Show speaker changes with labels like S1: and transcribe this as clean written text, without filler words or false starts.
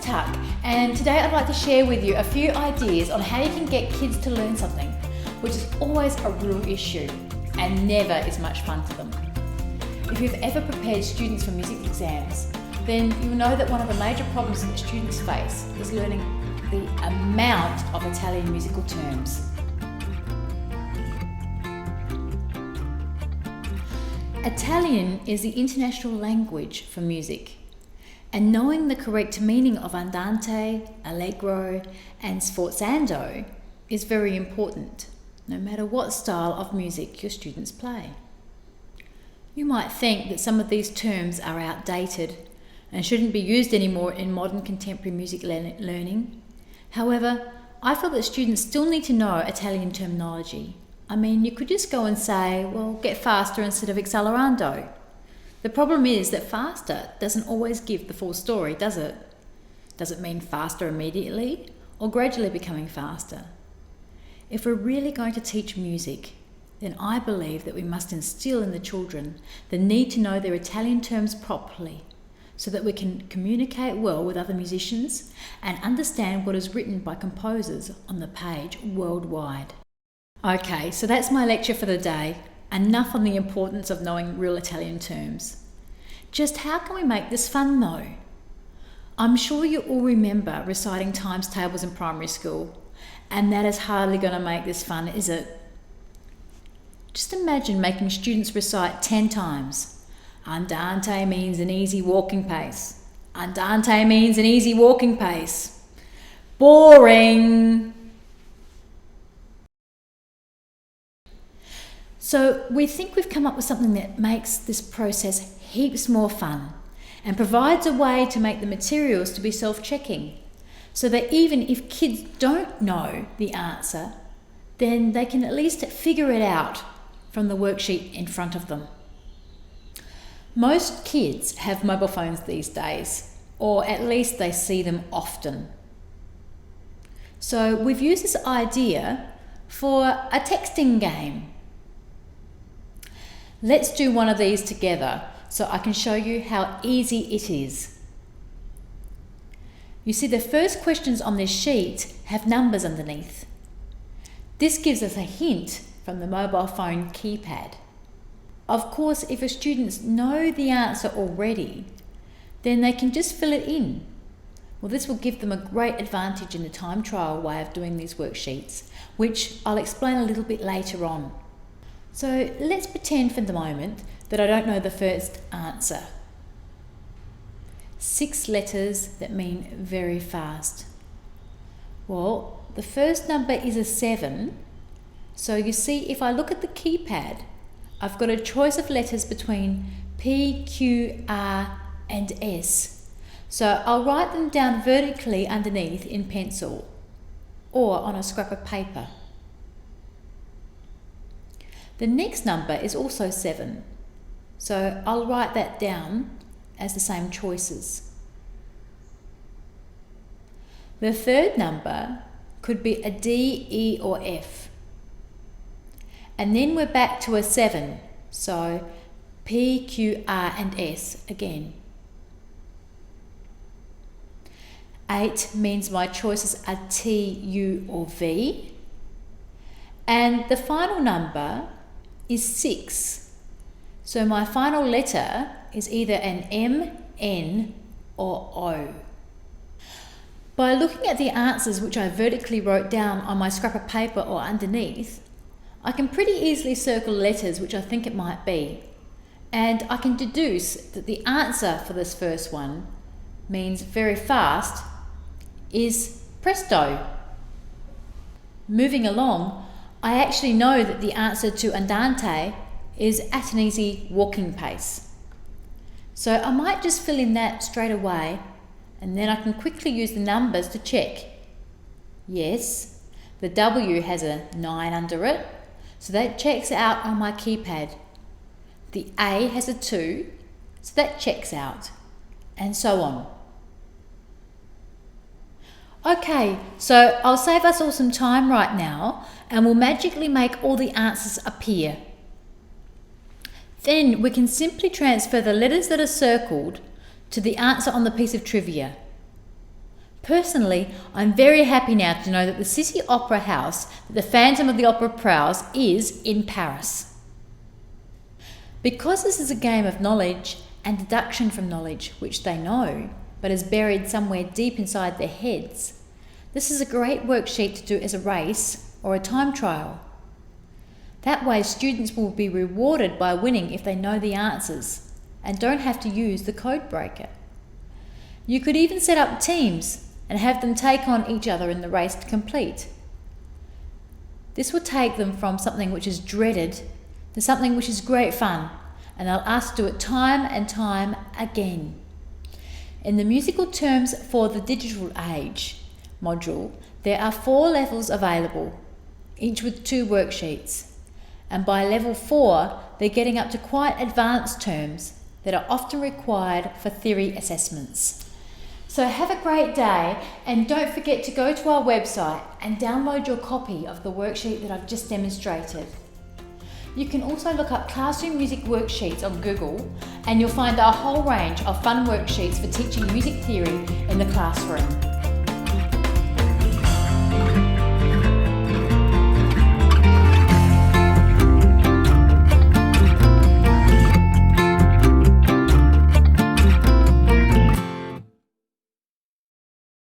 S1: Tuck, and today I'd like to share with you a few ideas on how you can get kids to learn something, which is always a real issue and never is much fun for them. If you've ever prepared students for music exams, then you'll know that one of the major problems that students face is learning the amount of Italian musical terms. Italian is the international language for music, and knowing the correct meaning of andante, allegro, and sforzando is very important, no matter what style of music your students play. You might think that some of these terms are outdated and shouldn't be used anymore in modern contemporary music learning. However, I feel that students still need to know Italian terminology. I mean, you could just go and say, well, get faster instead of accelerando. The problem is that faster doesn't always give the full story, does it? Does it mean faster immediately or gradually becoming faster? If we're really going to teach music, then I believe that we must instill in the children the need to know their Italian terms properly so that we can communicate well with other musicians and understand what is written by composers on the page worldwide. Okay, so that's my lecture for the day. Enough on the importance of knowing real Italian terms. Just how can we make this fun though? I'm sure you all remember reciting times tables in primary school, and that is hardly going to make this fun, is it? Just imagine making students recite 10 times. Andante means an easy walking pace. Andante means an easy walking pace. Boring! So we think we've come up with something that makes this process heaps more fun and provides a way to make the materials to be self-checking, so that even if kids don't know the answer, then they can at least figure it out from the worksheet in front of them. Most kids have mobile phones these days, or at least they see them often. So we've used this idea for a texting game. Let's do one of these together so I can show you how easy it is. You see, the first questions on this sheet have numbers underneath. This gives us a hint from the mobile phone keypad. Of course, if your students know the answer already, then they can just fill it in. Well, this will give them a great advantage in the time trial way of doing these worksheets, which I'll explain a little bit later on. So let's pretend for the moment that I don't know the first answer. 6 letters that mean very fast. Well, the first number is a 7. So you see, if I look at the keypad, I've got a choice of letters between P, Q, R and S. So I'll write them down vertically underneath in pencil or on a scrap of paper. The next number is also 7, so I'll write that down as the same choices. The third number could be a D, E or F. And then we're back to a 7, so P, Q, R and S again. 8 means my choices are T, U or V. And the final number is 6. So my final letter is either an M, N or O. By looking at the answers which I vertically wrote down on my scrap of paper or underneath, I can pretty easily circle letters which I think it might be, and I can deduce that the answer for this first one means very fast is presto. Moving along, I actually know that the answer to andante is at an easy walking pace. So I might just fill in that straight away, and then I can quickly use the numbers to check. Yes, the W has a 9 under it, so that checks out on my keypad. The A has a 2, so that checks out, and so on. Okay, so I'll save us all some time right now, and we'll magically make all the answers appear. Then we can simply transfer the letters that are circled to the answer on the piece of trivia. Personally, I'm very happy now to know that the City Opera House that the Phantom of the Opera prowls is in Paris. Because this is a game of knowledge and deduction from knowledge which they know, but is buried somewhere deep inside their heads, this is a great worksheet to do as a race or a time trial. That way students will be rewarded by winning if they know the answers and don't have to use the code breaker. You could even set up teams and have them take on each other in the race to complete. This will take them from something which is dreaded to something which is great fun, and they'll ask to do it time and time again. In the musical terms for the digital age module, there are 4 levels available, each with 2 worksheets. And by level 4, they're getting up to quite advanced terms that are often required for theory assessments. So have a great day, and don't forget to go to our website and download your copy of the worksheet that I've just demonstrated. You can also look up classroom music worksheets on Google, and you'll find a whole range of fun worksheets for teaching music theory in the classroom.